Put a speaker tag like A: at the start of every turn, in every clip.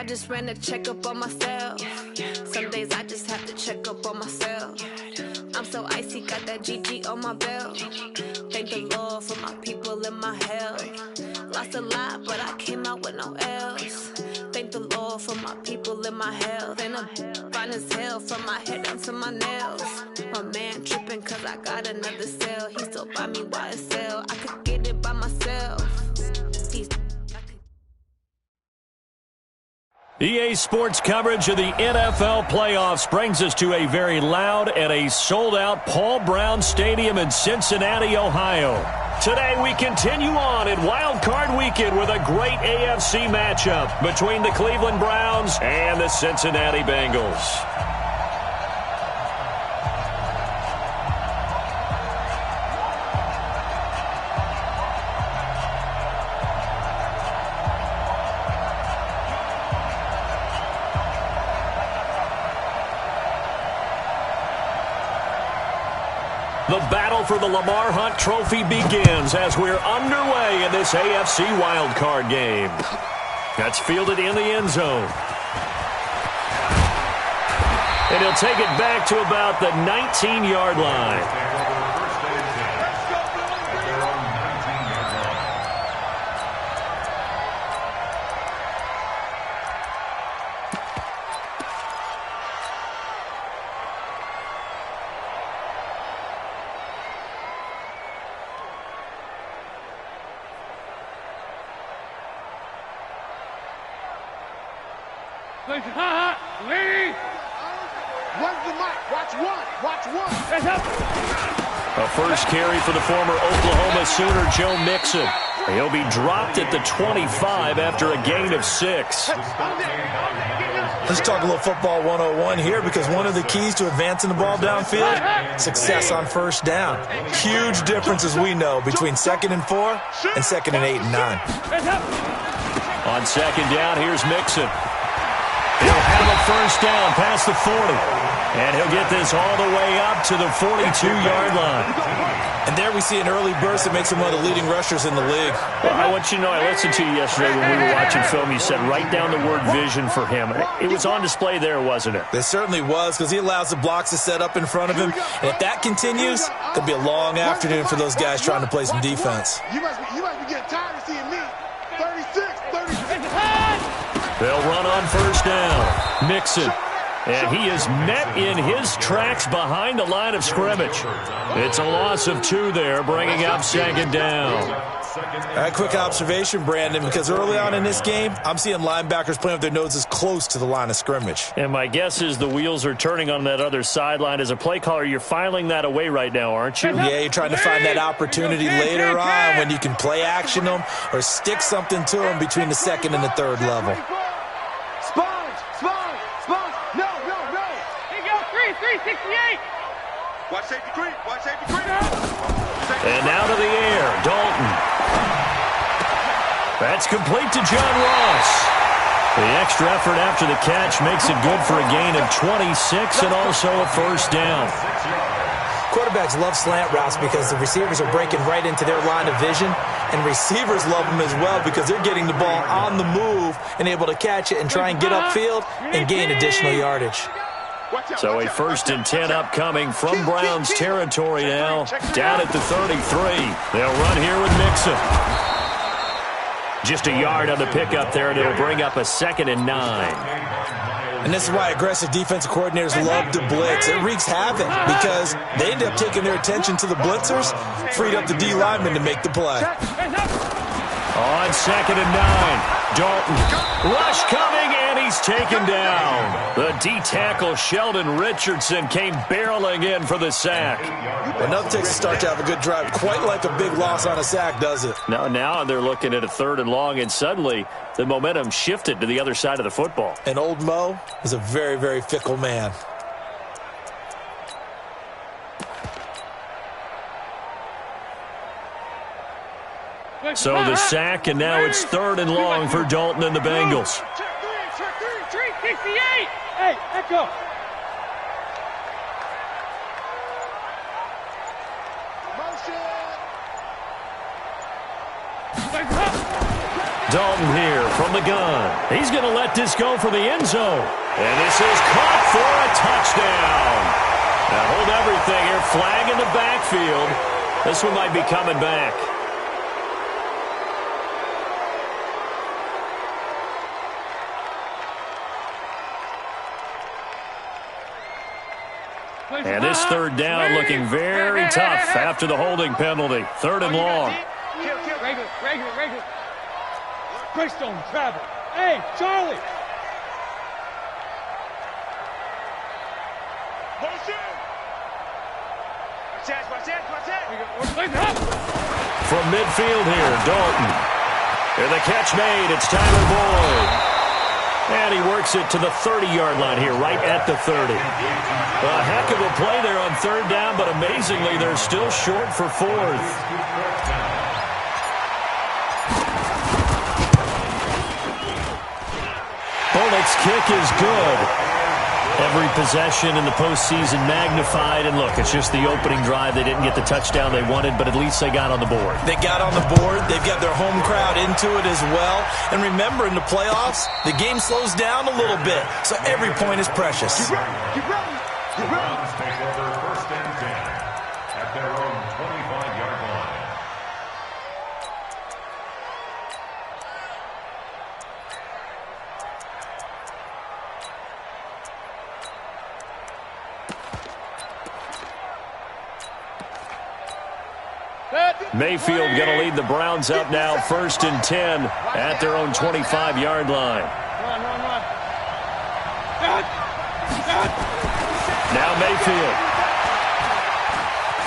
A: I just ran a checkup on myself. Some days I just have to check up on myself. I'm so icy, got that GG on my belt. Thank the Lord for my people and my health. Lost a lot, but I came out with no L's. Thank the Lord for my people and my health. And I'm fine as hell from my head down to my nails. My man tripping cause I got another cell. He still buy me YSL. I could get it by myself.
B: EA Sports coverage of the NFL playoffs brings us to a very loud and a sold-out Paul Brown Stadium in Cincinnati, Ohio. Today we continue on in Wild Card Weekend with a great AFC matchup between the Cleveland Browns and the Cincinnati Bengals. The battle for the Lamar Hunt Trophy begins as we're underway in this AFC wildcard game. That's fielded in the end zone. And he'll take it back to about the 19-yard line. A first carry for the former Oklahoma Sooner, Joe Mixon. He'll be dropped at the 25 after a gain of 6.
C: Let's talk a little football 101 here, because one of the keys to advancing the ball downfield, success on first down. Huge difference, as we know, between 2nd and 4 and 2nd and 8 and 9.
B: On 2nd down, here's Mixon. He'll have a first down past the 40. And he'll get this all the way up to the 42-yard line.
C: And there we see an early burst that makes him one of the leading rushers in the league.
D: Well, I want you to know, I listened to you yesterday when we were watching film. You said write down the word vision for him. It was on display there, wasn't it?
C: It certainly was, because he allows the blocks to set up in front of him. And if that continues, it'll be a long afternoon for those guys trying to play some defense.
E: You must be getting tired of seeing me. 36.
B: They'll run on first down. Mixon. And he is met in his tracks behind the line of scrimmage. It's a loss of 2 there, bringing up 2nd down.
C: A quick observation, Brandon, because early on in this game, I'm seeing linebackers playing with their noses close to the line of scrimmage.
D: And my guess is the wheels are turning on that other sideline. As a play caller, you're filing that away right now, aren't you?
C: Yeah, you're trying to find that opportunity later on when you can play action them or stick something to them between the 2nd and the 3rd level.
E: Watch safety creep.
B: And now to the air, Dalton. That's complete to John Ross. The extra effort after the catch makes it good for a gain of 26 and also a first down.
C: Quarterbacks love slant routes because the receivers are breaking right into their line of vision, and receivers love them as well because they're getting the ball on the move and able to catch it and try and get upfield and gain additional yardage.
B: So a 1st and 10 upcoming from Browns territory now, down at the 33. They'll run here with Mixon. Just a yard on the pickup there, and it'll bring up a 2nd and 9.
C: And this is why aggressive defensive coordinators love to blitz. It wreaks havoc because they end up taking their attention to the blitzers, freed up the D lineman to make the play.
B: On 2nd and 9. Dalton, rush coming, and he's taken down. The D-tackle Sheldon Richardson came barreling in for the sack.
C: Well, nothing takes a start to have a good drive. Quite like a big loss on a sack, does it?
D: Now they're looking at a 3rd and long, and suddenly the momentum shifted to the other side of the football.
C: And old Mo is a very, very fickle man.
B: So the sack, and now it's 3rd and long for Dalton and the Bengals.
E: Hey, echo.
B: Dalton here from the gun. He's going to let this go for the end zone. And this is caught for a touchdown. Now hold everything here. Flag in the backfield. This one might be coming back. And this third down looking very tough after the holding penalty. Third and long.
F: Regular. Greystone, travel. Hey, Charlie.
B: From midfield here, Dalton. And the catch made. It's Tyler Boyd. And he works it to the 30-yard line here, right at the 30. A heck of a play there on third down, but amazingly, they're still short for fourth. Bullock's kick is good. Every possession in the postseason magnified. And look, it's just the opening drive. They didn't get the touchdown they wanted, but at least they got on the board.
C: They got on the board. They've got their home crowd into it as well. And remember, in the playoffs, the game slows down a little bit, so every point is precious.
E: Keep running. The Browns take over first and 10 at their own 25-yard line.
B: Mayfield going to lead the Browns up now, first and 10 at their own 25-yard line.
F: Run.
B: Now Mayfield.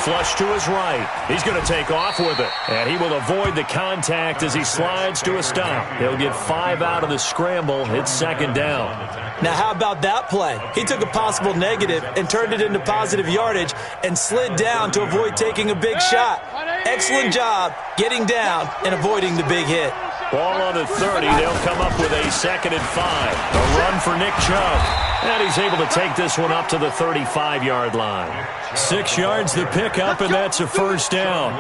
B: Flush to his right. He's going to take off with it. And he will avoid the contact as he slides to a stop. He'll get 5 out of the scramble. It's second down.
C: Now, how about that play? He took a possible negative and turned it into positive yardage and slid down to avoid taking a big shot. Excellent job getting down and avoiding the big hit.
B: Ball on the 30. They'll come up with a second and 5. A run for Nick Chubb. And he's able to take this one up to the 35-yard line. 6 yards the pickup, and that's a first down.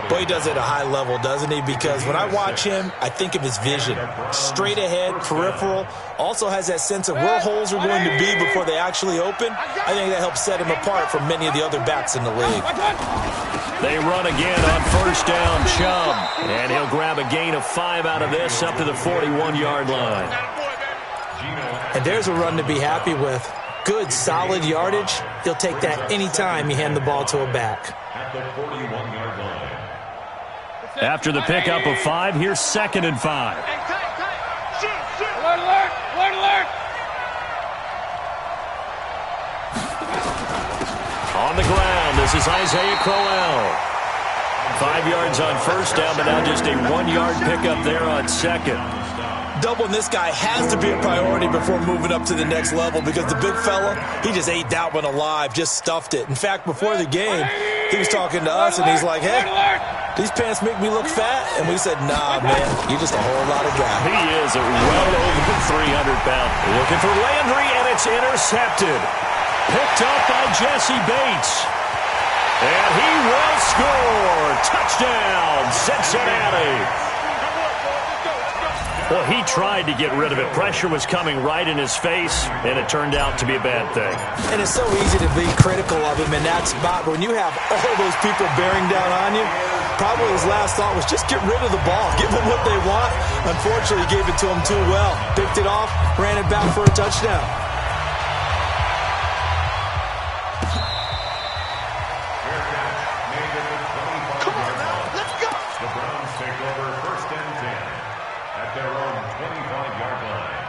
C: Boy, he does it at a high level, doesn't he? Because when I watch him, I think of his vision. Straight ahead, peripheral. Also has that sense of where holes are going to be before they actually open. I think that helps set him apart from many of the other backs in the league.
B: They run again on first down, Chubb. And he'll grab a gain of 5 out of this up to the 41-yard line.
C: And there's a run to be happy with. Good, solid yardage. He'll take that anytime you hand the ball to a back.
E: At the 41-yard line.
B: After the pickup of 5, here's second and 5.
F: Alert!
B: On the ground, this is Isaiah Crowell. 5 yards on first down, but now just a 1-yard pickup there on second.
C: Doubling this guy has to be a priority before moving up to the next level because the big fella, he just ate that one alive, just stuffed it. In fact, before the game, he was talking to us, and he's like, hey, these pants make me look fat? And we said, nah, man, you're just a whole lot of guy.
B: He is well over 300 pounds. Looking for Landry, and it's intercepted. Picked up by Jesse Bates. And he will score. Touchdown, Cincinnati. Well, he tried to get rid of it. Pressure was coming right in his face, and it turned out to be a bad thing.
C: And it's so easy to be critical of him in that spot. But when you have all those people bearing down on you, probably his last thought was just get rid of the ball. Give them what they want. Unfortunately, he gave it to them too well. Picked it off, ran it back for a touchdown.
E: Come on now, let's go. The Browns take over first and 10 at their own 25-yard line.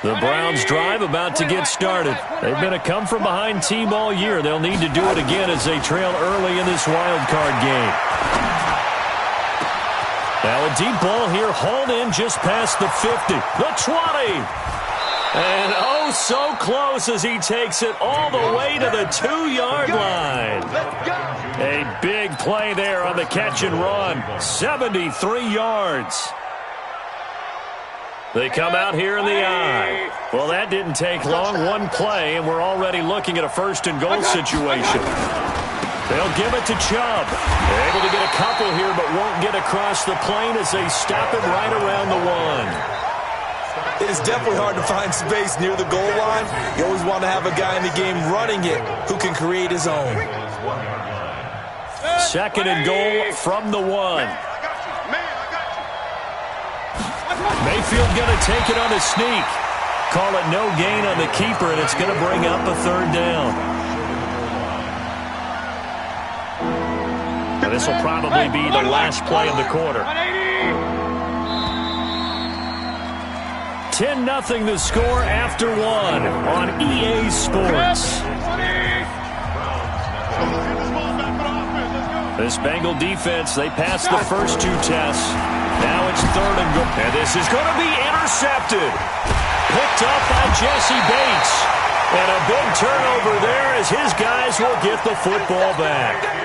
B: The Browns drive about to get started. They've been a come-from-behind team all year. They'll need to do it again as they trail early in this wild card game. Now a deep ball here, hauled in just past the 50, the 20. And oh, so close as he takes it all the way to the 2-yard line. A big play there on the catch and run, 73 yards. They come out here in the eye. Well, that didn't take long. One play, and we're already looking at a first and goal situation. They'll give it to Chubb. They're able to get a couple here, but won't get across the plane as they stop him right around the 1.
C: It is definitely hard to find space near the goal line. You always want to have a guy in the game running it who can create his own.
B: 2nd and goal from the 1. Mayfield going to take it on a sneak. Call it no gain on the keeper, and it's going to bring up a 3rd down. Now, this will probably be the last play of the quarter. 10-0 the score after 1 on EA Sports. This Bengal defense, they passed the first 2 tests. Now it's 3rd and goal. And this is going to be intercepted. Picked up by Jesse Bates. And a big turnover there as his guys will get the football back.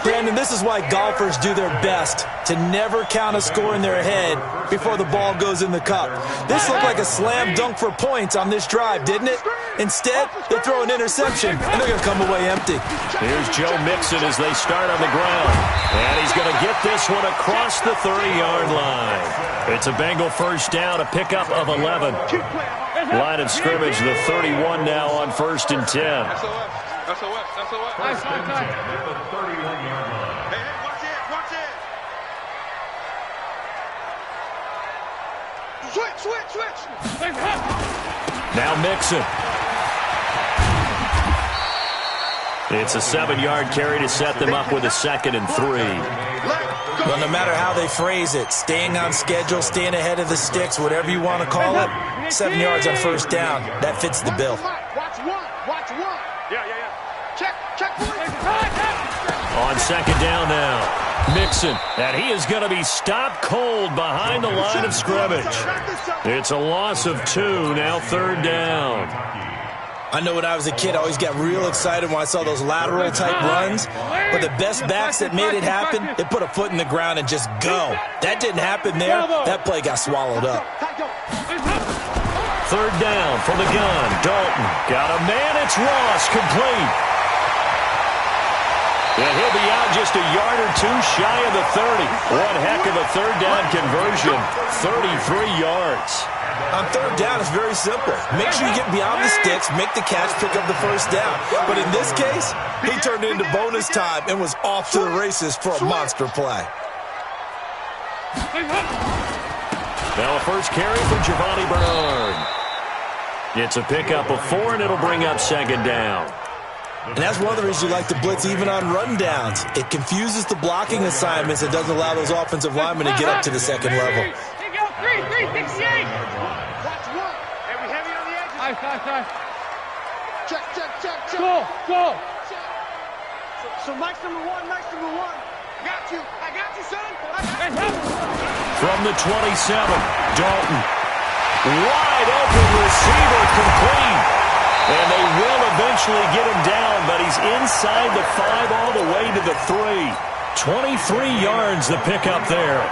C: Brandon, this is why golfers do their best to never count a score in their head before the ball goes in the cup. This looked like a slam dunk for points on this drive, didn't it? Instead, they throw an interception, and they're going to come away empty.
B: Here's Joe Mixon as they start on the ground. And he's going to get this one across the 30-yard line. It's a Bengal 1st down, a pickup of 11. Line of scrimmage, the 31 now on 1st and 10.
E: First and 10 at the 31-yard line.
F: Hey, watch it. Switch.
B: Now Mixon. It's a 7-yard carry to set them up with a 2nd and 3.
C: Well, no matter how they phrase it, staying on schedule, staying ahead of the sticks, whatever you want to call it, 7 yards on 1st down, that fits the bill.
F: Watch one. Yeah. Check.
B: On 2nd down now, Mixon, and he is going to be stopped cold behind the line of scrimmage. It's a loss of 2, now 3rd down.
C: I know when I was a kid, I always got real excited when I saw those lateral-type runs. But the best backs that made it happen, they put a foot in the ground and just go. That didn't happen there. That play got swallowed up.
B: 3rd down from the gun. Dalton got a man. It's Ross, complete. And he'll be out just a yard or 2 shy of the 30. One heck of a 3rd down conversion. 33 yards.
C: On 3rd down, it's very simple. Make sure you get beyond the sticks, make the catch, pick up the 1st down. But in this case, he turned it into bonus time and was off to the races for a monster play.
B: Now a first carry for Giovanni Bernard. It's a pickup of 4, and it'll bring up 2nd down.
C: And that's one of the reasons you like to blitz even on run downs. It confuses the blocking assignments and doesn't allow those offensive linemen to get up to the 2nd level.
F: 368. Watch one. Hey, we heavy on the edges. Nice. Check. Go. So Mike's number one. I got you, son.
B: From the 27, Dalton. Wide open receiver, complete. And they will eventually get him down, but he's inside the 5 all the way to the 3. 23 yards the pickup there.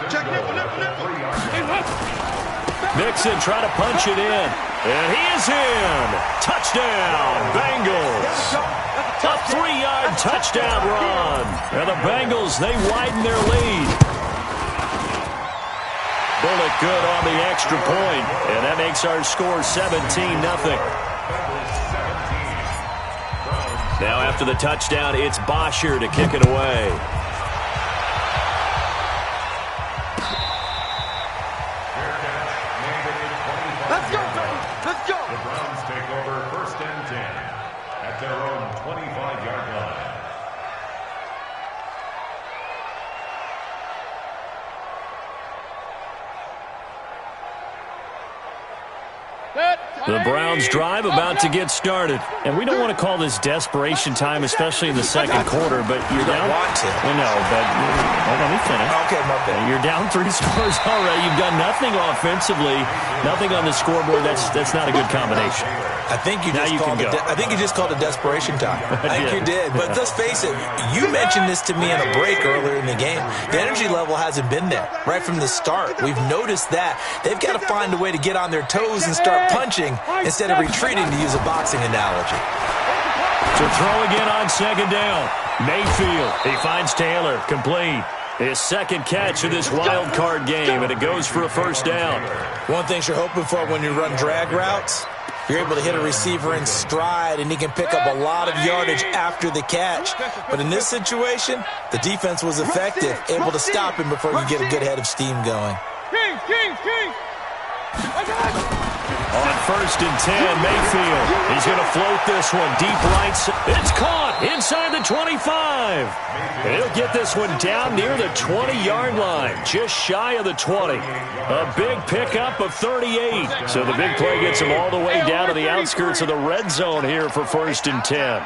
F: Check nipple.
B: Mixon trying to punch it in. And he is in. Touchdown, Bengals. A 3-yard touchdown run. And the Bengals, they widen their lead. Bullet good on the extra point. And that makes our score 17-0. Now after the touchdown, it's Bosher to kick it away.
F: Let's go.
E: The Browns take over 1st and 10 at their own 25-yard line.
B: The Browns drive about to get started. And we don't want to call this desperation time, especially in the 2nd quarter, but you're down.
C: Want to.
B: I know, but let me finish.
C: Okay, my bad.
B: You're down 3 scores already. You've done nothing offensively, nothing on the scoreboard. That's not a good combination.
C: I think you just called it desperation time. I think you did. But let's face it, you mentioned this to me in a break earlier in the game. The energy level hasn't been there right from the start. We've noticed that. They've got to find a way to get on their toes and start punching punching instead of retreating, to use a boxing analogy.
B: To throw again on second down. Mayfield, he finds Taylor, complete. His second catch of this wild card game, and it goes for a first down.
C: One thing you're hoping for when you run drag routes, you're able to hit a receiver in stride, and he can pick up a lot of yardage after the catch. But in this situation, the defense was effective, able to stop him before you get a good head of steam going.
B: On first and 10, Mayfield. He's going to float this one deep right. It's caught inside the 25. He'll get this one down near the 20-yard line, just shy of the 20. A big pickup of 38. So the big play gets him all the way down to the outskirts of the red zone here for first and 10.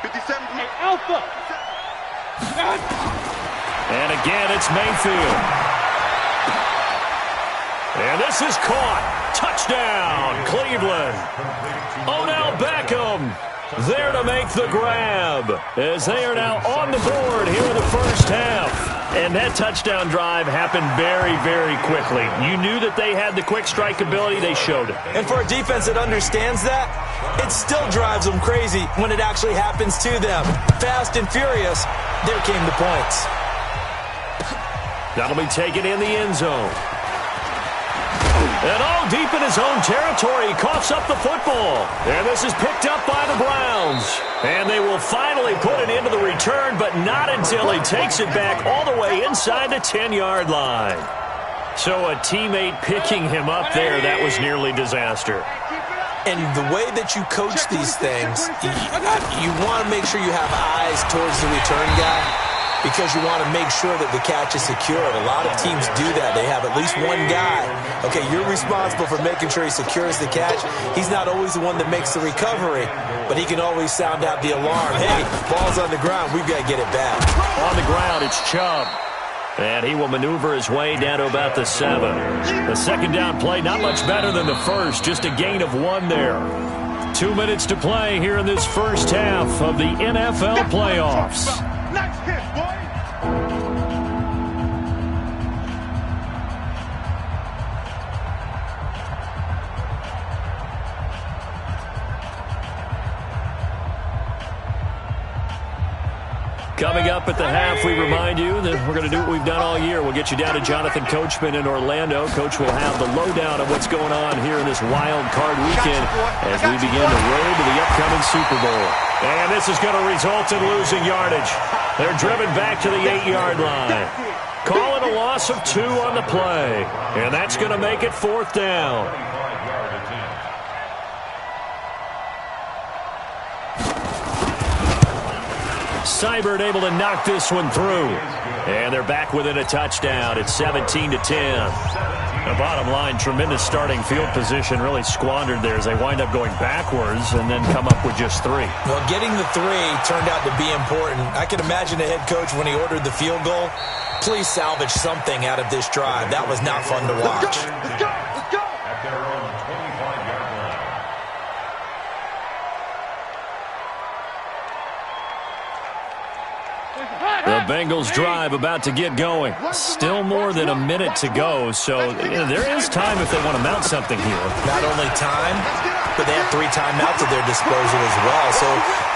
F: 57. Alpha.
B: And again, it's Mayfield. And this is caught. Touchdown, Cleveland. Odell Beckham there to make the grab as they are now on the board here in the first half. And that touchdown drive happened very, very quickly. You knew that they had the quick strike ability. They showed it.
C: And for a defense that understands that, it still drives them crazy when it actually happens to them. Fast and furious, there came the points.
B: That'll be taken in the end zone. And all deep in his own territory, he coughs up the football. And this is picked up by the Browns. And they will finally put it into the return, but not until he takes it back all the way inside the 10-yard line. So a teammate picking him up there, that was nearly disaster.
C: And the way that you coach these things, you want to make sure you have eyes towards the return guy, because you want to make sure that the catch is secured. A lot of teams do that. They have at least one guy. Okay, you're responsible for making sure he secures the catch. He's not always the one that makes the recovery, but he can always sound out the alarm. Hey, ball's on the ground. We've got to get it back.
B: On the ground, it's Chubb. And he will maneuver his way down to about the 7. The second down play, not much better than the first. Just a gain of 1 there. 2 minutes to play here in this first half of the NFL playoffs.
F: Nice hit, boy.
B: Coming up at the half, we remind you that we're going to do what we've done all year. We'll get you down to Jonathan Coachman in Orlando. Coach will have the lowdown of what's going on here in this wild card weekend as we begin the road to the upcoming Super Bowl. And this is going to result in losing yardage. They're driven back to the 8-yard line. Call it a loss of 2 on the play. And that's going to make it 4th down. Seibert able to knock this one through. And they're back within a touchdown. It's 17-10. The bottom line, tremendous starting field position, really squandered there as they wind up going backwards and then come up with just 3.
C: Well, getting the 3 turned out to be important. I can imagine the head coach when he ordered the field goal. Please salvage something out of this drive. That was not fun to watch.
F: Let's go. Let's go.
E: At their own 25-yard line.
B: The Bengals drive about to get going. Still more than a minute to go, so there is time if they want to mount something here.
C: Not only time, but they have 3 timeouts at their disposal as well. So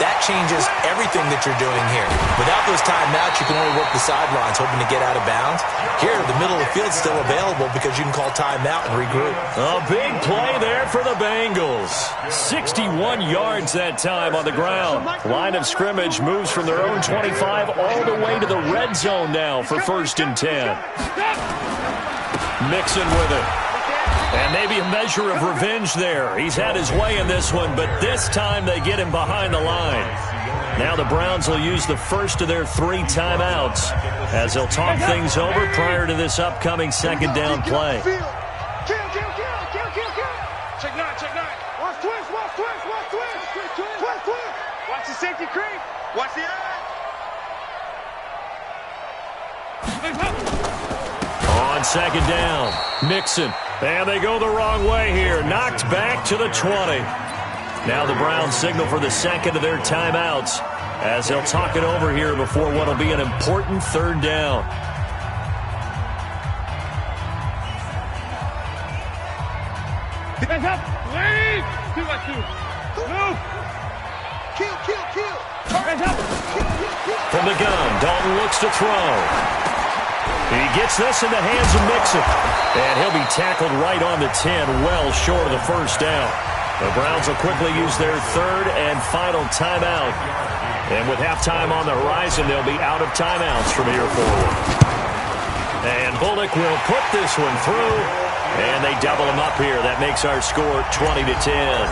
C: that changes everything that you're doing here. Without those timeouts, you can only work the sidelines, hoping to get out of bounds. Here, the middle of the field's still available because you can call timeout and regroup.
B: A big play there for the Bengals. 61 yards that time on the ground. Line of scrimmage moves from their own 25 all the way to the red zone now for 1st and 10. Mixon with it. And maybe a measure of revenge there. He's had his way in this one, but this time they get him behind the line. Now the Browns will use the first of their 3 timeouts as they'll talk things over prior to this upcoming second down play.
F: Kill. Check 9, check 9. Watch twist. Watch the safety creep. Watch the eye.
B: On second down, Mixon. And they go the wrong way here. Knocked back to the 20. Now the Browns signal for the second of their timeouts as they'll talk it over here before what will be an important 3rd down.
F: Hands up. Lead. 2-2. Move. Kill. Hands up. Kill.
B: From the gun, Dalton looks to throw. He gets this in the hands of Mixon. And he'll be tackled right on the 10, well short of the first down. The Browns will quickly use their third and final timeout. And with halftime on the horizon, they'll be out of timeouts from here forward. And Bullock will put this one through. And they double him up here. That makes our score 20-10.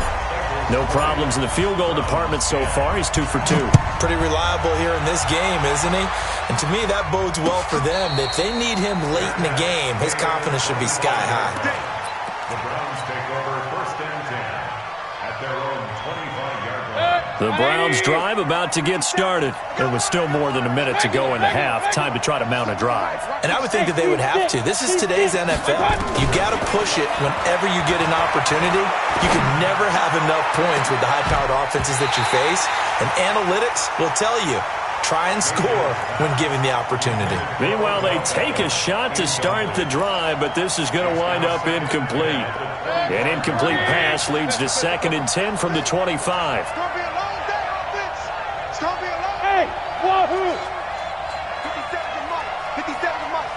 B: No problems in the field goal department so far. He's 2 for 2.
C: Pretty reliable here in this game, isn't he? And to me, that bodes well for them. If they need him late in the game, his confidence should be sky high.
E: The Browns take over first and 10 at their own 25-yard line.
B: The Browns drive about to get started. There was still more than a minute to go in the half. Time to try to mount a drive.
C: And I would think that they would have to. This is today's NFL. You got to push it whenever you get an opportunity. You can never have enough points with the high-powered offenses that you face. And analytics will tell you, try and score when given the opportunity.
B: Meanwhile, they take a shot to start the drive, but this is going to wind up incomplete. An incomplete pass leads to 2nd and 10 from the 25.
F: It's going to be a long day, offense. It's going to be a long day. Hey, wahoo! 57 to Mike. 57 to Mike.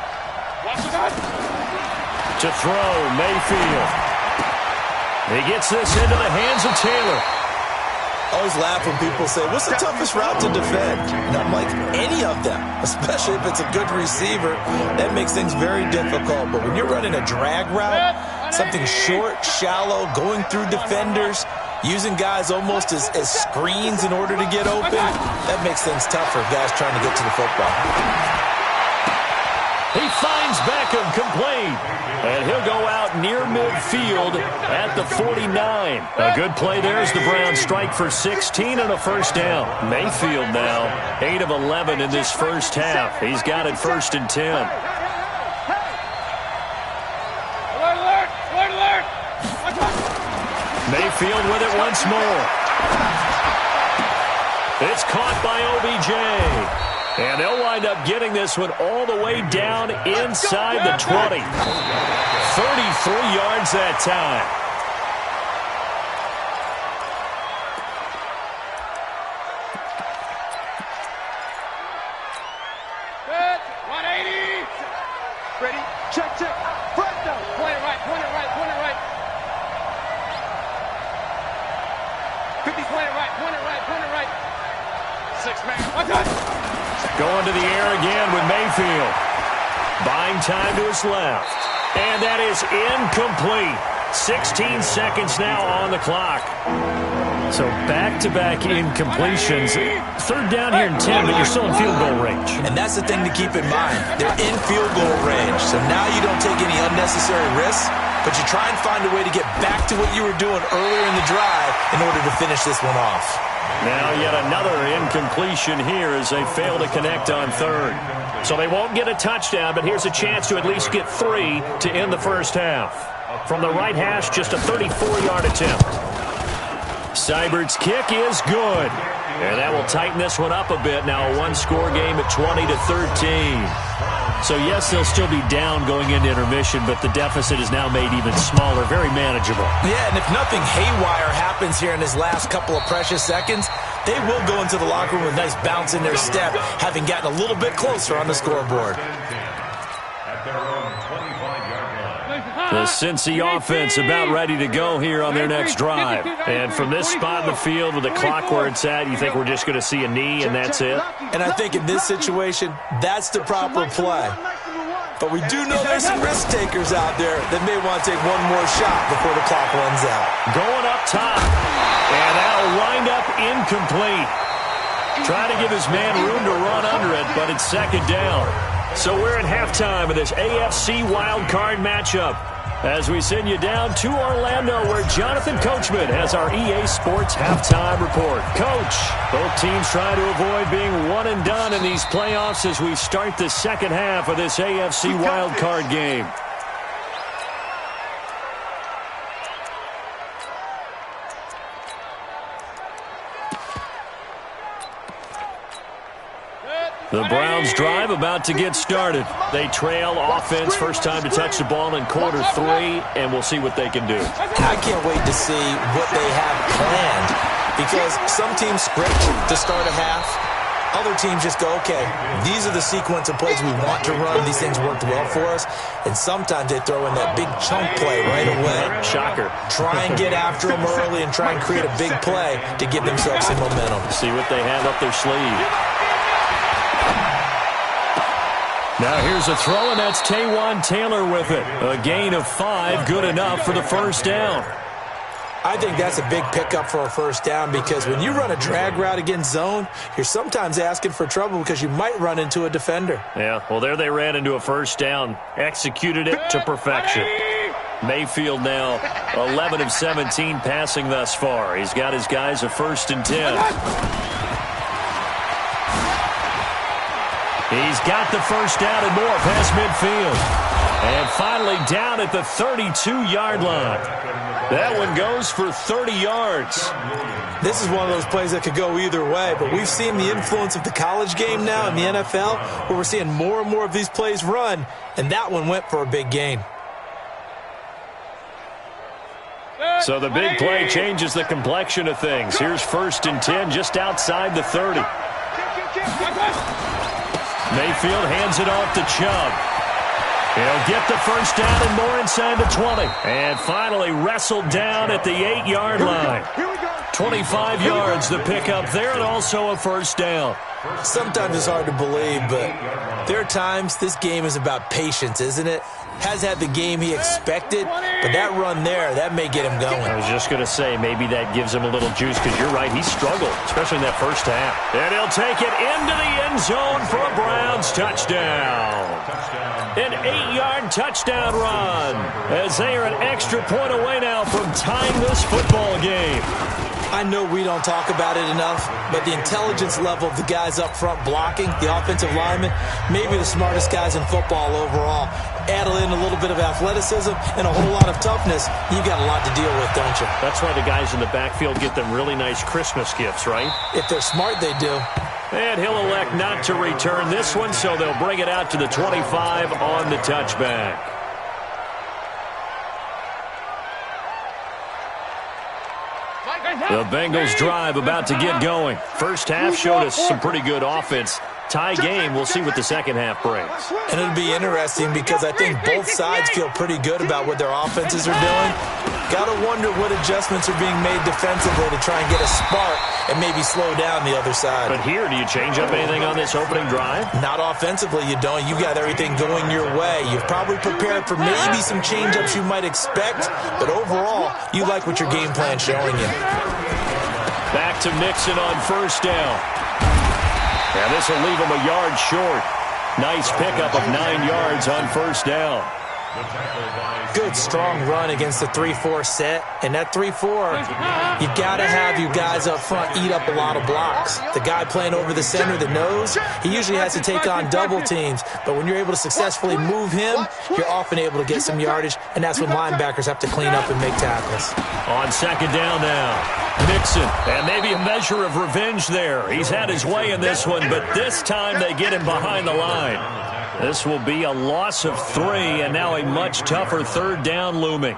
F: Watch the gun.
B: To throw, Mayfield. He gets this into the hands of Taylor.
C: I always laugh when people say, what's the toughest route to defend? And I'm like, any of them, especially if it's a good receiver. That makes things very difficult. But when you're running a drag route, something short, shallow, going through defenders, using guys almost as screens in order to get open, that makes things tough for guys trying to get to the football.
B: He finds Beckham complete, and he'll go out near midfield at the 49. A good play there as the Browns strike for 16 and a first down. Mayfield now 8 of 11 in this first half. He's got it 1st and 10.
F: Alert!
B: Mayfield with it once more. It's caught by OBJ. And they'll wind up getting this one all the way down inside the 20. 33 yards that time.
F: Good. 180. Ready? Check. Presto. Point it right. 50, point it right. 6-man. Watch out.
B: Going to the air again with Mayfield. Buying time to his left. And that is incomplete. 16 seconds now on the clock. So back-to-back incompletions. 3rd down here and 10, but you're still in field goal range.
C: And that's the thing to keep in mind. They're in field goal range. So now you don't take any unnecessary risks, but you try and find a way to get back to what you were doing earlier in the drive in order to finish this one off.
B: Now yet another incompletion here as they fail to connect on 3rd. So they won't get a touchdown, but here's a chance to at least get 3 to end the first half. From the right hash, just a 34-yard attempt. Seibert's kick is good. And that will tighten this one up a bit. Now a one-score game at 20-13. So, yes, they'll still be down going into intermission, but the deficit is now made even smaller, very manageable.
C: Yeah, and if nothing haywire happens here in his last couple of precious seconds, they will go into the locker room with a nice bounce in their step, having gotten a little bit closer on the scoreboard.
E: At their own 25-yard line.
B: The Cincy offense about ready to go here on their next drive. And from this spot in the field with the clock where it's at, you think we're just going to see a knee and that's it?
C: And I think in this situation, that's the proper play. But we do know there's some risk takers out there that may want to take one more shot before the clock runs out.
B: Going up top. And that'll wind up incomplete. Trying to give his man room to run under it, but it's 2nd down. So we're at halftime of this AFC wildcard matchup as we send you down to Orlando where Jonathan Coachman has our EA Sports halftime report. Coach, both teams trying to avoid being one and done in these playoffs as we start the second half of this AFC wildcard game. The Browns drive about to get started. They trail offense, first time to touch the ball in quarter 3, and we'll see what they can do.
C: I can't wait to see what they have planned, because some teams script to start a half. Other teams just go, okay, these are the sequence of plays we want to run. These things worked well for us. And sometimes they throw in that big chunk play right away.
B: Shocker.
C: Try and get after them early and try and create a big play to give themselves some momentum.
B: See what they have up their sleeve. Now here's a throw, and that's Taywan Taylor with it. A gain of 5, good enough for the first down.
C: I think that's a big pickup for a first down, because when you run a drag route against zone, you're sometimes asking for trouble because you might run into a defender.
B: Yeah, well, there they ran into a first down. Executed it to perfection. Mayfield now 11 of 17 passing thus far. He's got his guys a 1st and 10. He's got the first down and more past midfield. And finally down at the 32-yard line. That one goes for 30 yards.
C: This is one of those plays that could go either way, but we've seen the influence of the college game now in the NFL, where we're seeing more and more of these plays run, and that one went for a big gain.
B: So the big play changes the complexion of things. Here's 1st and 10 just outside the 30. Mayfield hands it off to Chubb. He'll get the first down and more inside the 20. And finally wrestled down at the 8-yard line. 25 yards the pickup there, and also a first down.
C: Sometimes it's hard to believe, but there are times this game is about patience, isn't it? Has had the game he expected, but that run there, that may get him going.
B: I was just going to say, maybe that gives him a little juice, because you're right, he struggled, especially in that first half. And he'll take it into the end zone for a Browns touchdown. An 8-yard touchdown run, as they are an extra point away now from tying this football game.
C: I know we don't talk about it enough, but the intelligence level of the guys up front blocking, the offensive linemen, maybe the smartest guys in football overall. Add in a little bit of athleticism and a whole lot of toughness, you've got a lot to deal with, don't you?
B: That's why the guys in the backfield get them really nice Christmas gifts, right?
C: If they're smart, they do.
B: And he'll elect not to return this one, so they'll bring it out to the 25 on the touchback. The Bengals drive about to get going. First half showed us some pretty good offense. Tie game, we'll see what the second half brings.
C: And it'll be interesting, because I think both sides feel pretty good about what their offenses are doing. Got to wonder what adjustments are being made defensively to try and get a spark and maybe slow down the other side.
B: But here, do you change up anything on this opening drive?
C: Not offensively, you don't. You got everything going your way. You've probably prepared for maybe some change-ups you might expect, but overall, you like what your game plan's showing you.
B: Back to Mixon on first down. And this will leave him a yard short. Nice pickup of 9 yards on first down.
C: Good, strong run against the 3-4 set. And that 3-4, you got to have your guys up front eat up a lot of blocks. The guy playing over the center, the nose, he usually has to take on double teams. But when you're able to successfully move him, you're often able to get some yardage, and that's when linebackers have to clean up and make tackles.
B: On second down now, Mixon, and maybe a measure of revenge there. He's had his way in this one, but this time they get him behind the line. This will be a loss of 3, and now a much tougher third down looming.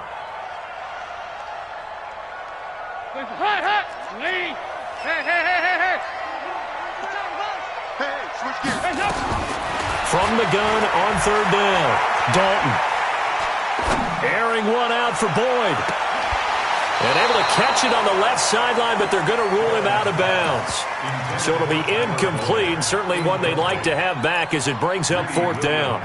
B: From the gun on third down, Dalton. Airing one out for Boyd. And able to catch it on the left sideline, but they're going to rule him out of bounds. So it'll be incomplete. Certainly one they'd like to have back as it brings up fourth down.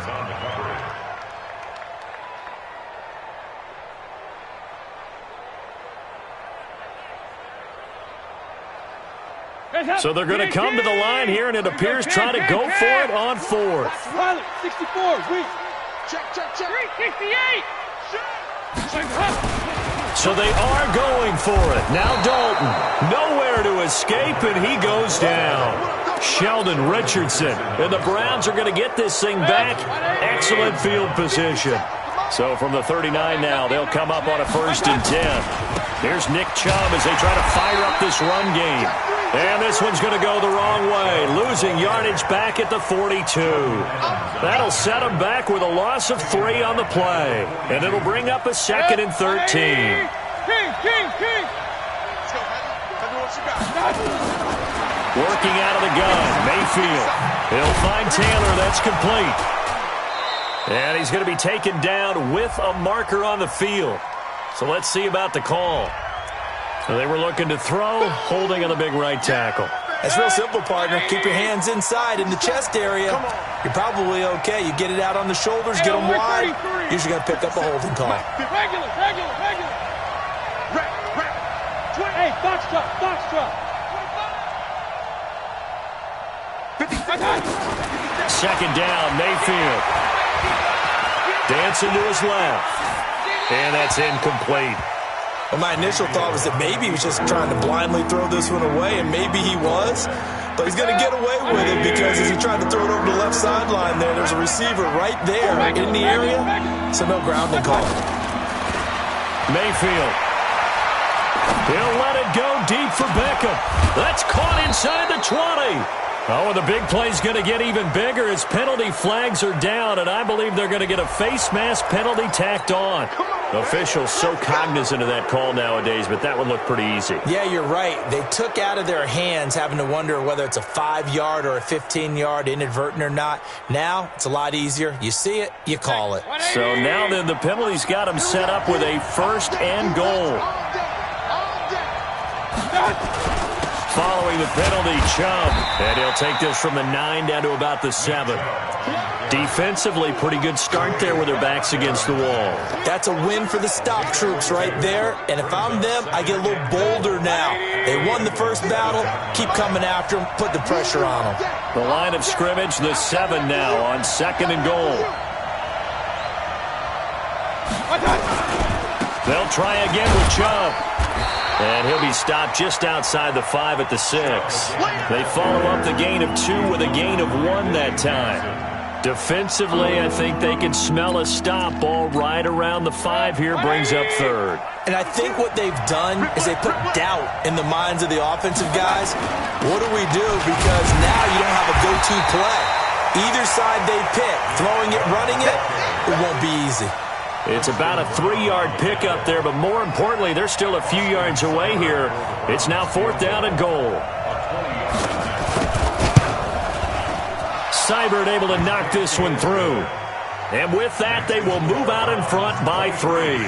B: So they're going to come to the line here, and it appears try to go for it on fourth.
F: 64, check. 368.
B: So they are going for it. Now Dalton, nowhere to escape, and he goes down. Sheldon Richardson, and the Browns are going to get this thing back. Excellent field position. So from the 39 now, they'll come up on a 1st and 10. Here's Nick Chubb as they try to fire up this run game. And this one's going to go the wrong way, losing yardage back at the 42. That'll set him back with a loss of 3 on the play. And it'll bring up a 2nd and 13. Working out of the gun, Mayfield. He'll find Taylor. That's complete. And he's going to be taken down with a marker on the field. So let's see about the call. So they were looking to throw, holding on the big right tackle.
C: That's real simple, partner. Keep your hands inside in the chest area. You're probably okay. You get it out on the shoulders, get them wide. Usually going to pick up a holding call.
F: Regular. Hey, box truck.
B: 2nd down, Mayfield. Dancing to his left. And that's incomplete.
C: Well, my initial thought was that maybe he was just trying to blindly throw this one away, and maybe he was. But he's going to get away with it because as he tried to throw it over the left sideline there's a receiver right there in the area, so no grounding call.
B: Mayfield. He'll let it go deep for Beckham. That's caught inside the 20. Oh, and the big play's going to get even bigger as penalty flags are down, and I believe they're going to get a face mask penalty tacked on. Officials so cognizant of that call nowadays, but that would look pretty easy.
C: Yeah, you're right. They took out of their hands having to wonder whether it's a 5-yard or a 15-yard inadvertent or not. Now, it's a lot easier. You see it, you call it.
B: So now then the penalty's got him set up with a 1st and goal. Following the penalty, Chubb. And he'll take this from the 9 down to about the 7. Defensively, pretty good start there with their backs against the wall.
C: That's a win for the stop troops right there. And if I'm them, I get a little bolder now. They won the first battle. Keep coming after them. Put the pressure on them.
B: The line of scrimmage, the 7 now on 2nd and goal. They'll try again with Chubb. And he'll be stopped just outside the 5 at the 6. They follow up the gain of 2 with a gain of 1 that time. Defensively, I think they can smell a stop. Ball right around the 5 here brings up 3rd.
C: And I think what they've done is they put doubt in the minds of the offensive guys. What do we do? Because now you don't have a go-to play. Either side they pick, throwing it, running it, it won't be easy.
B: It's about a 3-yard pickup there, but more importantly, they're still a few yards away here. It's now 4th down and goal. Seibert able to knock this one through. And with that, they will move out in front by 3.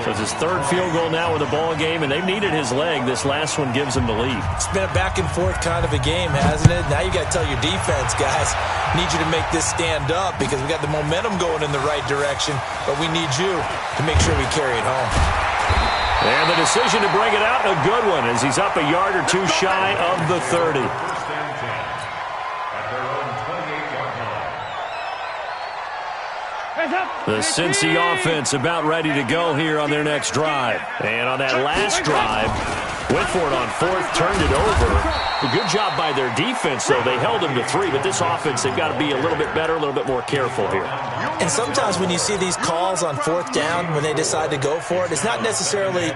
B: So it's his 3rd field goal now with the ball game, and they've needed his leg. This last one gives them the lead.
C: It's been a back-and-forth kind of a game, hasn't it? Now you got to tell your defense, guys, need you to make this stand up because we got the momentum going in the right direction, but we need you to make sure we carry it home.
B: And the decision to bring it out, a good one, as he's up a yard or 2 shy of the 30. The Cincy offense about ready to go here on their next drive. And on that last drive, went for it on 4th, turned it over. A good job by their defense, though. They held them to 3, but this offense, they've got to be a little bit better, a little bit more careful here.
C: And sometimes when you see these calls on 4th down, when they decide to go for it, it's not necessarily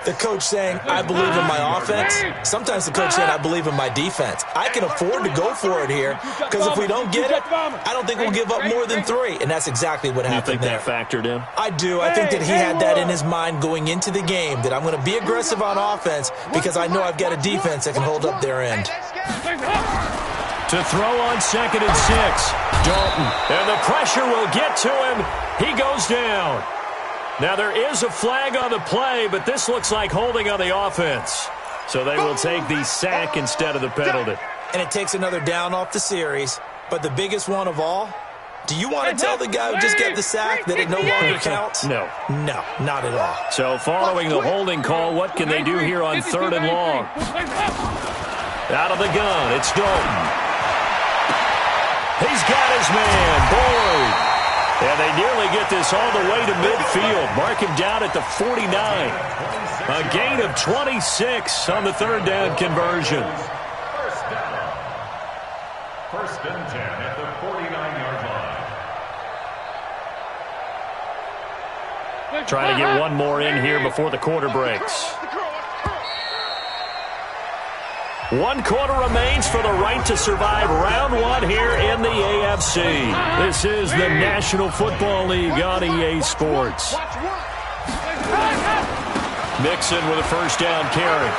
C: the coach saying, I believe in my offense. Sometimes the coach saying, I believe in my defense. I can afford to go for it here because if we don't get it, I don't think we'll give up more than 3. And that's exactly what happened there.
B: You think that factored in?
C: I do. I think that he had that in his mind going into the game, that I'm going to be aggressive on offense because I know I've got a defense that can hold up their end.
B: To throw on 2nd and 6. Dalton. And the pressure will get to him. He goes down. Now there is a flag on the play, but this looks like holding on the offense. So they will take the sack instead of the penalty.
C: And it takes another down off the series. But the biggest one of all, do you want to tell the guy who just got the sack that it no longer counts?
B: No.
C: No, not at all.
B: So following the holding call, what can they do here on 3rd and long? Out of the gun, it's Dalton. He's got his man, Boyd. And they nearly get this all the way to midfield. Mark him down at the 49. A gain of 26 on the 3rd down conversion.
E: First and 10 at the 49-yard line.
B: Trying to get one more in here before the quarter breaks. 1 quarter remains for the right to survive round 1 here in the AFC. This is the National Football League on EA Sports. Mixon with a first down carry.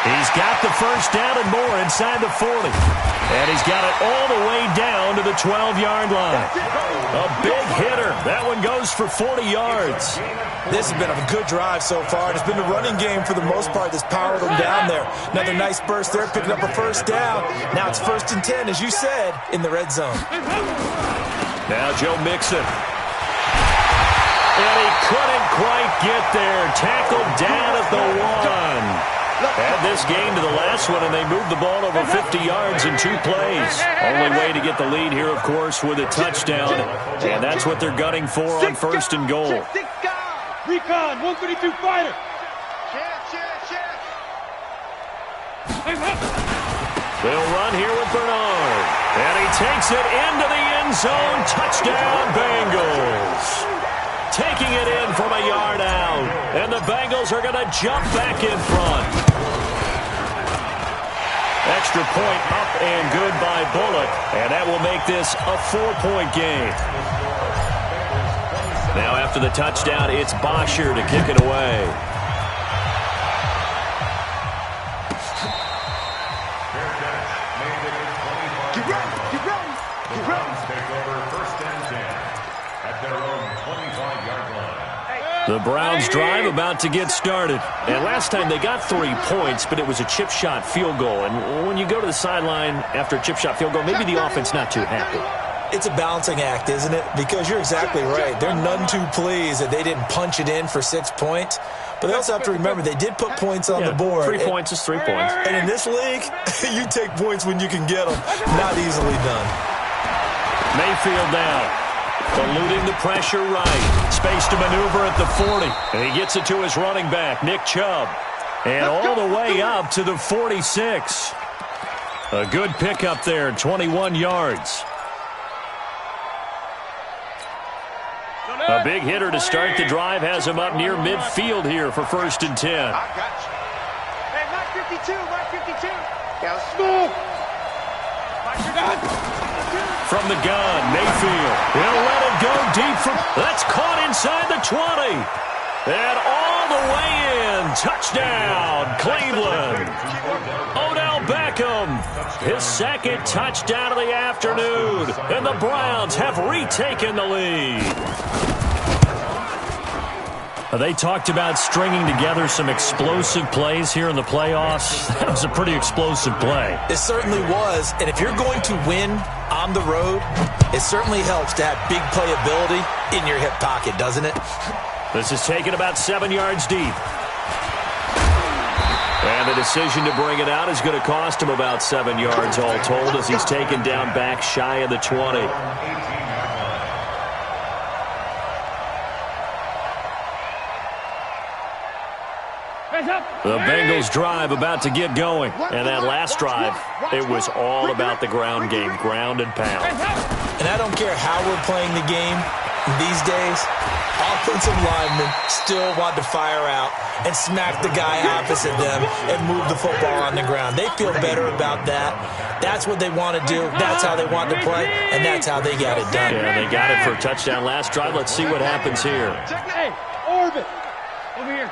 B: He's got the first down and more inside the 40. And he's got it all the way down to the 12-yard line. A big hitter. That one goes for 40 yards.
C: This has been a good drive so far. It's been the running game for the most part that's powered them down there. Another nice burst there, picking up a first down. Now it's 1st and 10, as you said, in the red zone.
B: Now Joe Mixon. And he couldn't quite get there. Tackled down at the 1. Add this game to the last one, and they moved the ball over 50 yards in 2 plays. Only way to get the lead here, of course, with a touchdown. And that's what they're gunning for on 1st and goal.
F: Recon, 132 fighter.
B: They'll run here with Bernard. And he takes it into the end zone. Touchdown, Bengals. Taking it in from a yard out. And the Bengals are going to jump back in front. Extra point up and good by Bullock. And that will make this a 4-point game. Now after the touchdown, it's Bosher to kick it away.
E: The Browns take over 1st and 10 at their own 25-yard line.
B: The Browns drive about to get started. And last time they got 3 points, but it was a chip shot field goal. And when you go to the sideline after a chip shot field goal, maybe the offense not too happy.
C: It's a balancing act, isn't it? Because you're exactly right. They're none too pleased that they didn't punch it in for 6 points. But they also have to remember they did put points on the board.
B: 3 points is 3 points.
C: And in this league, you take points when you can get them. Not easily done.
B: Mayfield now. Eluding the pressure right. Space to maneuver at the 40. And he gets it to his running back, Nick Chubb. And all the way up to the 46. A good pickup there, 21 yards. A big hitter to start the drive has him up near midfield here for 1st and 10.
F: I got you. Hey, Mike 52, Mike 52. Got smooth.
B: From the gun, Mayfield. He'll let it go deep from... That's caught inside the 20. And all the way in. Touchdown, Cleveland. Odell Beckham. His 2nd touchdown of the afternoon. And the Browns have retaken the lead. They talked about stringing together some explosive plays here in the playoffs. That was a pretty explosive play.
C: It certainly was. And if you're going to win on the road, it certainly helps to have big playability in your hip pocket, doesn't it?
B: This is taken about 7 yards deep. And the decision to bring it out is going to cost him about 7 yards all told as he's taken down back shy of the 20. The Bengals drive about to get going. And that last drive, it was all about the ground game, ground and pound.
C: And I don't care how we're playing the game these days, offensive linemen still want to fire out and smack the guy opposite them and move the football on the ground. They feel better about that. That's what they want to do. That's how they want to play, and that's how they got it done.
B: Yeah, they got it for a touchdown last drive. Let's see what happens here.
F: Hey, Orbit, over here.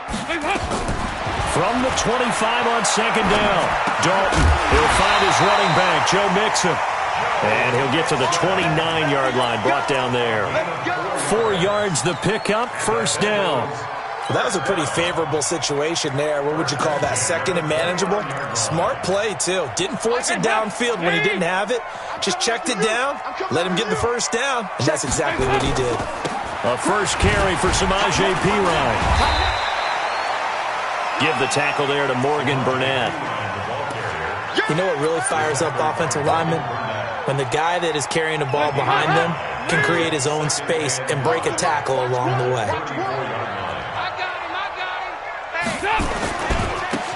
B: From the 25 on 2nd down, Dalton, he'll find his running back, Joe Mixon. And he'll get to the 29-yard line, brought down there. 4 yards the pickup, 1st down.
C: Well, that was a pretty favorable situation there. What would you call that, 2nd and manageable? Smart play, too. Didn't force it downfield when he didn't have it. Just checked it down, let him get the 1st down, and that's exactly what he did.
B: A first carry for Samaje Perine. Give the tackle there to Morgan Burnett.
C: You know what really fires up offensive linemen? When the guy that is carrying the ball behind them can create his own space and break a tackle along the way.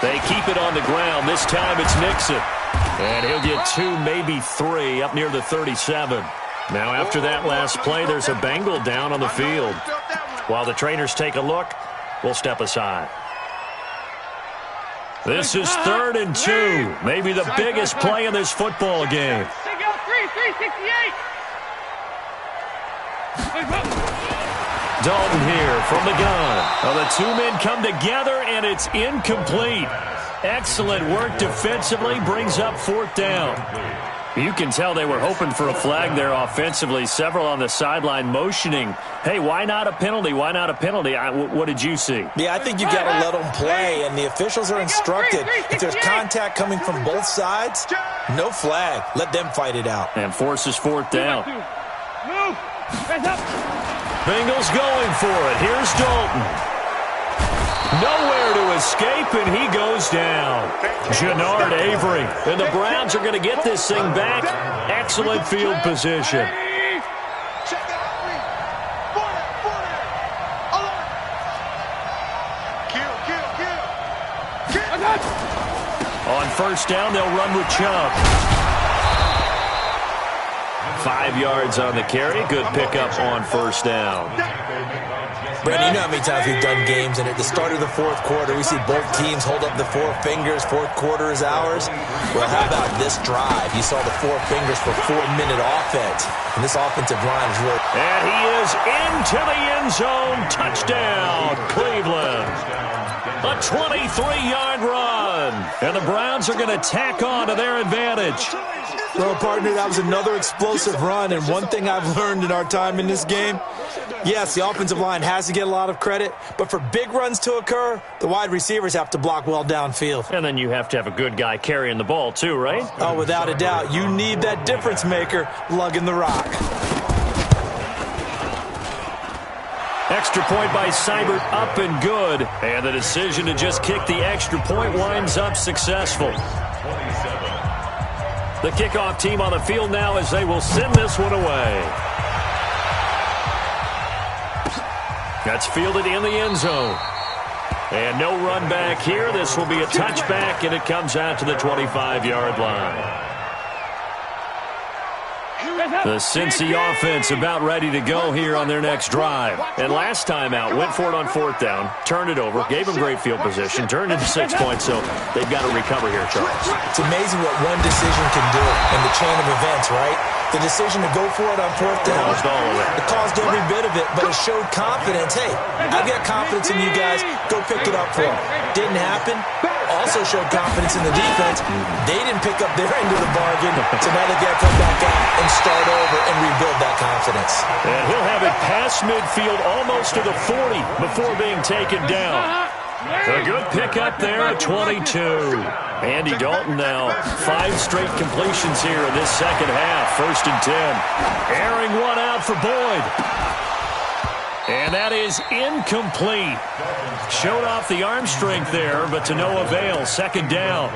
B: They keep it on the ground. This time it's Nixon. And he'll get 2, maybe 3 up near the 37. Now after that last play, there's a Bengal down on the field. While the trainers take a look, we'll step aside. This is 3rd and 2. Maybe the biggest play in this football game. Dalton here from the gun. Well, the two men come together, and it's incomplete. Excellent work defensively, brings up 4th down. You can tell they were hoping for a flag there offensively. Several on the sideline motioning, hey, why not a penalty? Why not a penalty? What did you see?
C: Yeah, I think you got to let them play, and the officials are instructed. If there's contact coming from both sides, no flag. Let them fight it out.
B: And forces 4th down. Bengals going for it. Here's Dalton. Nowhere to escape, and he goes down. Jannard Avery. And the Browns are going to get this thing back. Excellent field position. On 1st down, they'll run with Chubb. 5 yards on the carry. Good pickup on 1st down.
C: Brandon, you know how many times we've done games, and at the start of the 4th quarter, we see both teams hold up the 4 fingers, 4th quarter is ours. Well, how about this drive? You saw the 4 fingers for 4-minute offense, and this offensive line is really...
B: And he is into the end zone. Touchdown, Cleveland. A 23-yard run. And the Browns are going to tack on to their advantage.
C: Well, partner, that was another explosive run, and one thing I've learned in our time in this game, yes, the offensive line has to get a lot of credit, but for big runs to occur, the wide receivers have to block well downfield.
B: And then you have to have a good guy carrying the ball too, right?
C: Oh, without a doubt. You need that difference maker lugging the rock.
B: Extra point by Seibert, up and good. And the decision to just kick the extra point winds up successful. The kickoff team on the field now as they will send this one away. That's fielded in the end zone. And no run back here. This will be a touchback, and it comes out to the 25-yard line. The Cincy offense about ready to go here on their next drive. And last time out, went for it on 4th down, turned it over, gave them great field position, turned into 6 points, so they've got to recover here, Charles.
C: It's amazing what one decision can do in the chain of events, right? The decision to go for it on 4th down,
B: Caused all of that.
C: It caused every bit of it, but it showed confidence. Hey, I've got confidence in you guys. Go pick it up for them. Didn't happen. Also showed confidence in the defense. They didn't pick up their end of the bargain, so now they've got to come back out and start over and rebuild that confidence.
B: And he'll have it past midfield almost to the 40 before being taken down. A good pickup there at 22. Andy Dalton now 5 straight completions here in this second half. 1st and 10. Airing one out for Boyd. And that is incomplete. Showed off the arm strength there, but to no avail. 2nd down.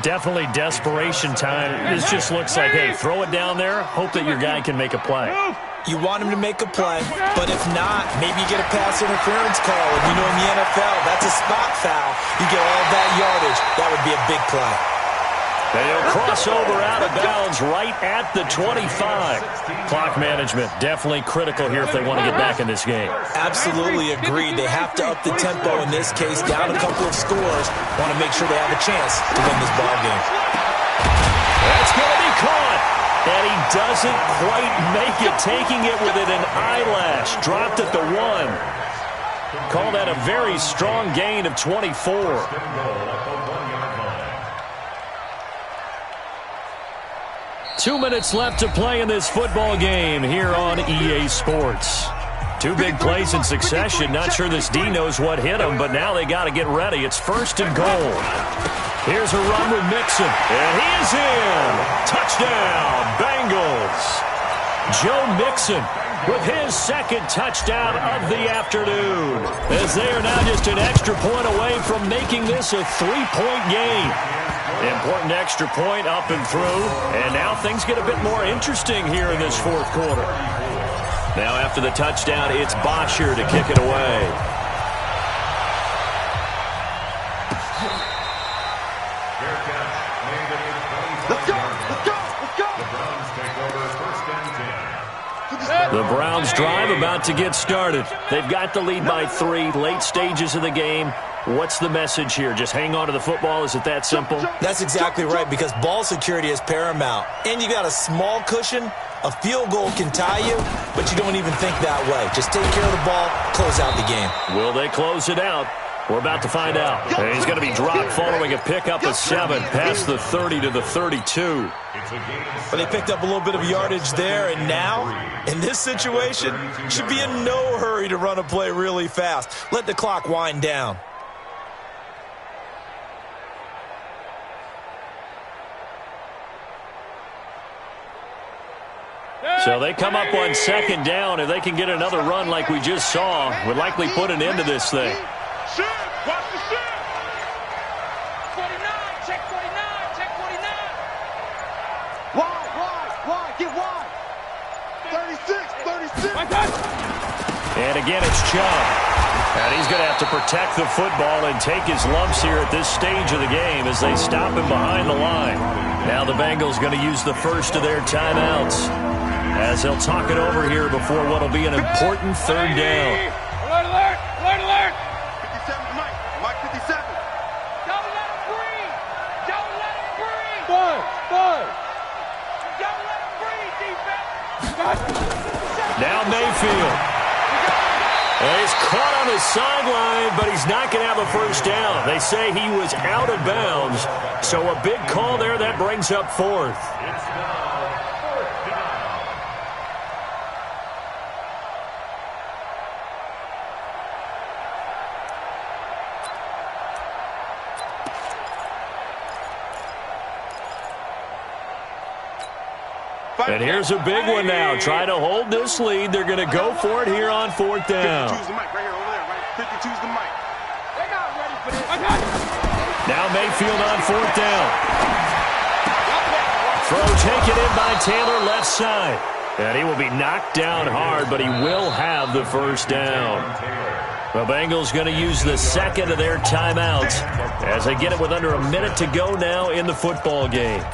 B: Definitely desperation time. This just looks like, hey, throw it down there, hope that your guy can make a play.
C: You want him to make a play, but if not, maybe you get a pass interference call. And you know in the NFL, that's a spot foul. You get all that yardage. That would be a big play.
B: And he'll cross over out of bounds right at the 25. Clock management definitely critical here if they want to get back in this game.
C: Absolutely agreed. They have to up the tempo in this case, down a couple of scores. Want to make sure they have a chance to win this ball game.
B: That's going to be caught. And he doesn't quite make it, taking it within an eyelash. Dropped at the 1. Call that a very strong gain of 24. Two minutes left to play in this football game here on EA Sports. 2 big plays in succession. Not sure this D knows what hit him, but now they got to get ready. It's 1st and goal. Here's a run with Mixon, and he is in. Touchdown, Bengals. Joe Mixon with his 2nd touchdown of the afternoon, as they are now just an extra point away from making this a 3-point game. Important extra point up and through, and now things get a bit more interesting here in this 4th quarter. Now after the touchdown, it's Bosher to kick it away.
F: Let's go! Let's go! Let's go! The Browns take over 1st and 10.
B: The Browns drive about to get started. They've got the lead by 3, late stages of the game. What's the message here? Just hang on to the football? Is it that simple?
C: That's exactly right, because ball security is paramount. And you got a small cushion. A field goal can tie you, but you don't even think that way. Just take care of the ball, close out the game.
B: Will they close it out? We're about to find out. And he's going to be dropped following a pickup of 7 past the 30 to the 32.
C: But they picked up a little bit of yardage there, and now, in this situation, should be in no hurry to run a play really fast. Let the clock wind down.
B: So they come up on 2nd down. If they can get another run like we just saw, would likely put an end to this thing.
F: Shift. Watch the shift.
G: 49. Check 49. Check 49.
F: Wide. Get wide. 36.
B: And again, it's Chubb. And he's going to have to protect the football and take his lumps here at this stage of the game as they stop him behind the line. Now the Bengals going to use the first of their timeouts as they'll talk it over here before what will be an important 3rd down.
G: Alert.
F: 57 to Mike. Mike 57.
G: Don't let him breathe. Don't let him breathe.
F: Five.
G: Don't let him breathe, defense.
B: Now Mayfield. And he's caught on the sideline, but he's not going to have a first down. They say he was out of bounds, so a big call there that brings up 4th.
E: It's now 4th down.
B: And here's a big one now. Trying to hold this lead. They're going to go for it here on 4th down.
F: 52's the mic right here over there, right? 52's the mic.
G: They're not ready for this.
B: Now Mayfield on 4th down. Throw taken in by Taylor left side. And he will be knocked down hard, but he will have the first down. The Bengals going to use the 2nd of their timeouts as they get it with under a minute to go now in the football game.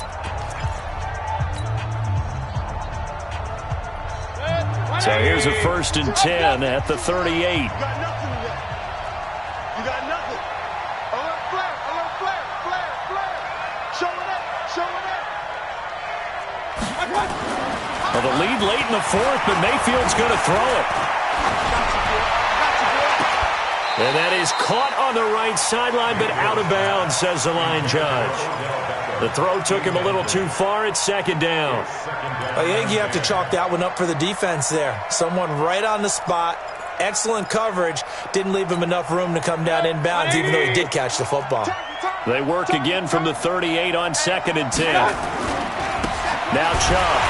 B: So here's a 1st and 10 at the 38.
F: You got nothing yet. You got nothing. Alert flare. Show it up.
B: Well, the lead late in the 4th, but Mayfield's going to throw it. And that is caught on the right sideline, but out of bounds, says the line judge. The throw took him a little too far at 2nd down.
C: I think you have to chalk that one up for the defense there. Someone right on the spot. Excellent coverage. Didn't leave him enough room to come down inbounds, even though he did catch the football.
B: They work again from the 38 on 2nd and 10. Now Chubb.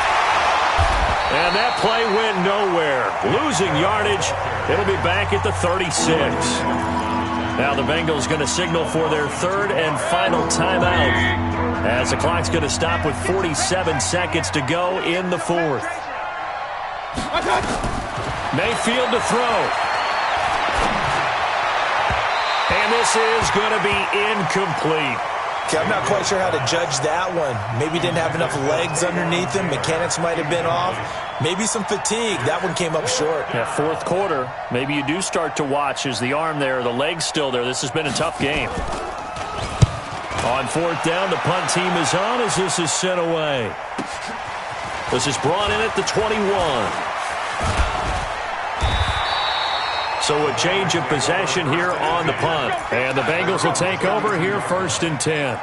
B: And that play went nowhere. Losing yardage. It'll be back at the 36. Now the Bengals going to signal for their 3rd and final timeout as the clock's going to stop with 47 seconds to go in the 4th. Mayfield to throw. And this is going to be incomplete.
C: Okay, I'm not quite sure how to judge that one. Maybe didn't have enough legs underneath him. Mechanics might have been off. Maybe some fatigue. That one came up short.
B: Yeah, 4th quarter. Maybe you do start to watch as the arm there, the leg's still there. This has been a tough game. On 4th down, the punt team is on as this is sent away. This is brought in at the 21. So a change of possession here on the punt. And the Bengals will take over here 1st and 10.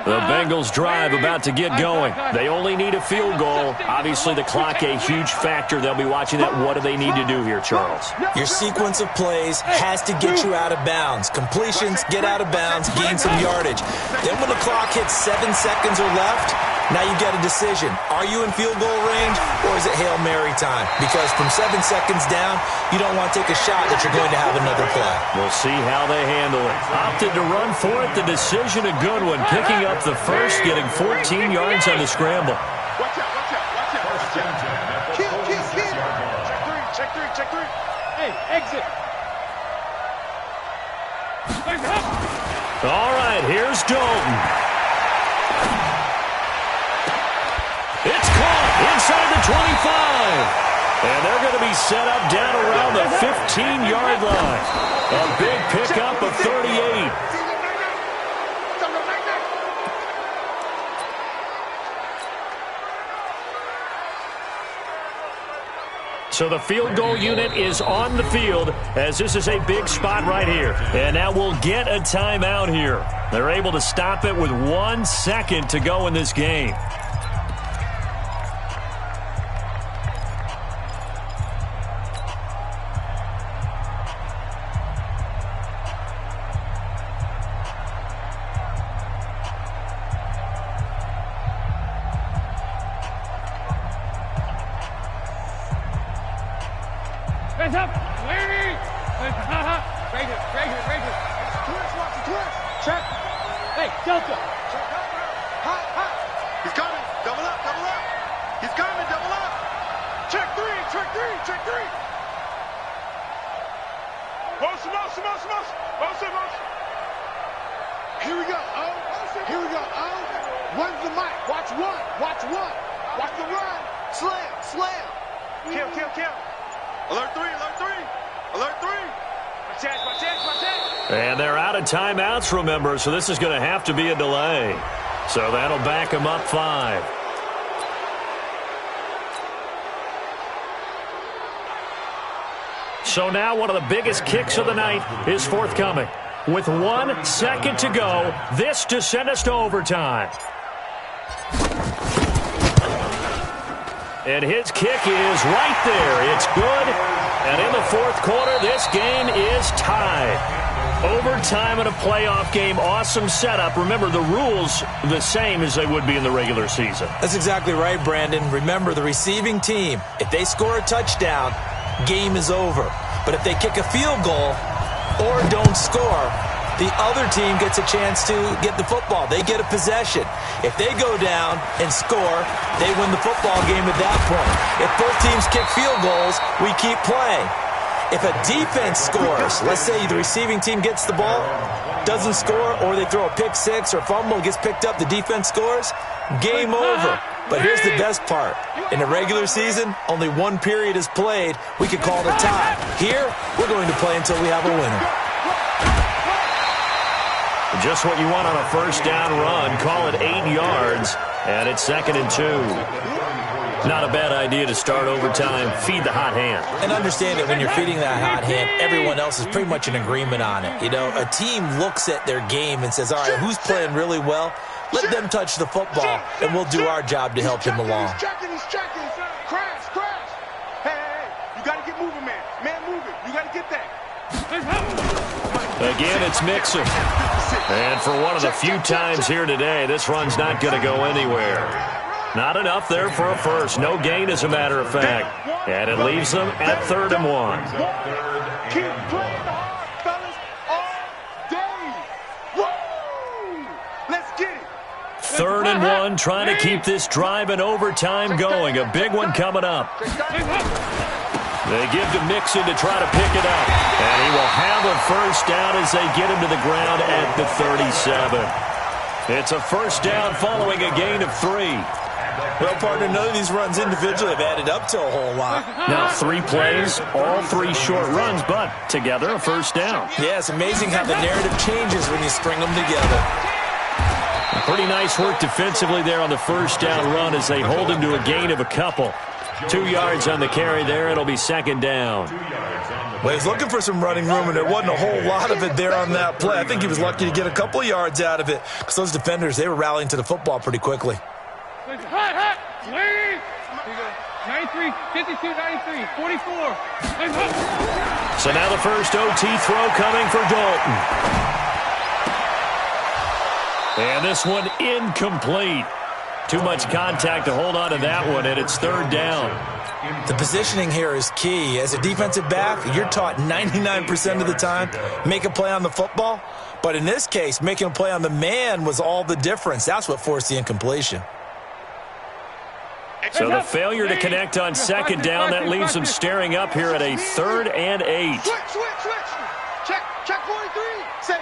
B: The Bengals drive about to get going. They only need a field goal. Obviously, the clock a huge factor. They'll be watching that. What do they need to do here, Charles?
C: Your sequence of plays has to get you out of bounds. Completions, get out of bounds, gain some yardage. Then when the clock hits 7 seconds or left, now you get a decision. Are you in field goal range or is it Hail Mary time? Because from 7 seconds down, you don't want to take a shot that you're going to have another play.
B: We'll see how they handle it. Opted to run for it. The decision a good one. Picking up the first, getting 14 yards on the scramble.
F: Watch out. Kill. Check three.
G: Hey, exit.
B: All right, here's Dalton. It's caught inside the 25. And they're going to be set up down around the 15-yard line. A big pickup of 38. So the field goal unit is on the field as this is a big spot right here. And now we'll get a timeout here. They're able to stop it with 1 second to go in this game.
G: Hands up! Lady! Raise it.
F: Twist, watch the twist. Check.
G: Hey, Delta!
F: Check. Hot. He's coming. Double up. He's coming. Double up. Check three. Motion. Here we go. One's the mic. Watch one. Watch the run. Slam. Kill. Alert three. My chance.
B: And they're out of timeouts, remember, so this is going to have to be a delay. So that'll back them up 5. So now one of the biggest kicks of the night is forthcoming. With 1 second to go, this to send us to overtime. And his kick is right there. It's good. And in the fourth quarter, this game is tied. Overtime in a playoff game. Awesome setup. Remember, the rules the same as they would be in the regular season.
C: That's exactly right, Brandon. Remember, the receiving team, if they score a touchdown, game is over. But if they kick a field goal or don't score, the other team gets a chance to get the football. They get a possession. If they go down and score, they win the football game at that point. If both teams kick field goals, we keep playing. If a defense scores, let's say the receiving team gets the ball, doesn't score, or they throw a pick six or fumble, gets picked up, the defense scores, game over. But here's the best part. In the regular season, only 1 period is played. We could call it a tie. Here, we're going to play until we have a winner.
B: Just what you want on a first down run. Call it 8 yards, and it's 2nd and 2. Not a bad idea to start overtime. Feed the hot hand.
C: And understand that when you're feeding that hot hand, everyone else is pretty much in agreement on it. You know, a team looks at their game and says, all right, who's playing really well? Let them touch the football, and we'll do our job to help him along.
F: He's checking. Crash. Hey, you got to get moving, man. Man, move it. You got to get that.
B: Again, it's Mixon. And for one of the few times here today, this run's not going to go anywhere. Not enough there for a first. No gain, as a matter of fact. And it leaves them at 3rd and 1.
F: Keep playing hard, fellas, all day. Woo! Let's get it.
B: 3rd and 1, trying to keep this drive in overtime going. A big one coming up. They give to Mixon to try to pick it up. And he will have a first down as they get him to the ground at the 37. It's a first down following a gain of 3.
C: Well, partner, none of these runs individually have added up to a whole lot.
B: Now 3 plays, all 3 short runs, but together a first down.
C: Yeah, it's amazing how the narrative changes when you string them together.
B: Pretty nice work defensively there on the first down run as they hold him to a gain of a couple. 2 yards on the carry there. It'll be 2nd down.
C: Well, he's looking for some running room, and there wasn't a whole lot of it there on that play. I think he was lucky to get a couple of yards out of it because those defenders, they were rallying to the football pretty quickly.
G: Hot. Lady! 93, 52, 93, 44.
B: So now the first OT throw coming for Dalton. And this one incomplete. Too much contact to hold on to that one, and it's 3rd down.
C: The positioning here is key. As a defensive back, you're taught 99% of the time, make a play on the football. But in this case, making a play on the man was all the difference. That's what forced the incompletion.
B: So the failure to connect on second down, that leaves them staring up here at a 3rd and 8.
F: Switch. Check 43. Say.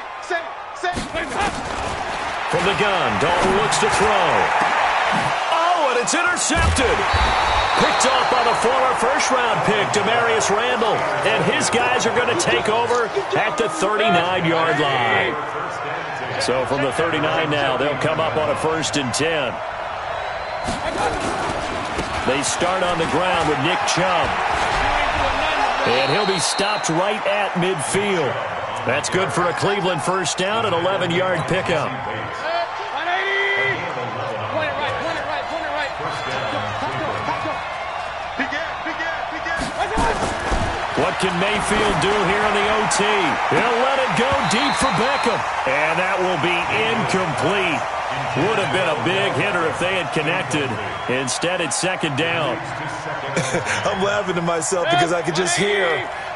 B: From the gun, Dalton looks to throw. Oh, and it's intercepted. Picked off by the former first-round pick, Demarius Randall. And his guys are going to take over at the 39-yard line. So from the 39 now, they'll come up on a 1st and 10. They start on the ground with Nick Chubb. And he'll be stopped right at midfield. That's good for a Cleveland first down, an 11-yard pickup. What can Mayfield do here in the OT? He'll let it go deep for Beckham. And that will be incomplete. Would have been a big hitter if they had connected. Instead, it's 2nd down.
C: I'm laughing to myself because I could just hear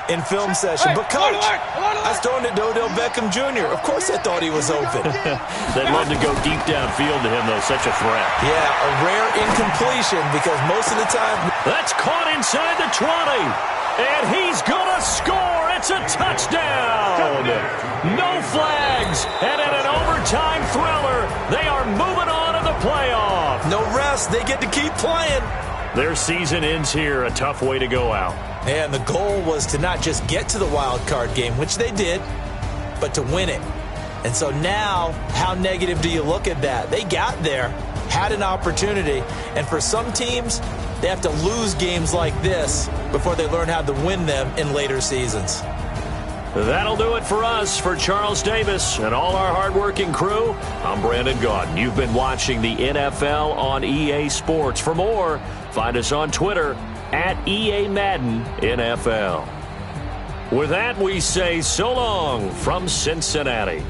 C: in film session. But, Coach, I was throwing it to Odell Beckham Jr. Of course I thought he was open.
B: They'd love to go deep downfield to him, though. Such a threat.
C: Yeah, a rare incompletion because most of the time.
B: That's caught inside the 20. And he's going to score. It's a touchdown. No flags. And in an overtime thriller, they are moving on to the playoff.
C: No rest. They get to keep playing.
B: Their season ends here. A tough way to go out.
C: And the goal was to not just get to the wild card game, which they did, but to win it. And so now, how negative do you look at that? They got there, had an opportunity, and for some teams, they have to lose games like this before they learn how to win them in later seasons.
B: That'll do it for us. For Charles Davis and all our hardworking crew, I'm Brandon Gaudin. You've been watching the NFL on EA Sports. For more, find us on Twitter at EA Madden NFL. With that, we say so long from Cincinnati.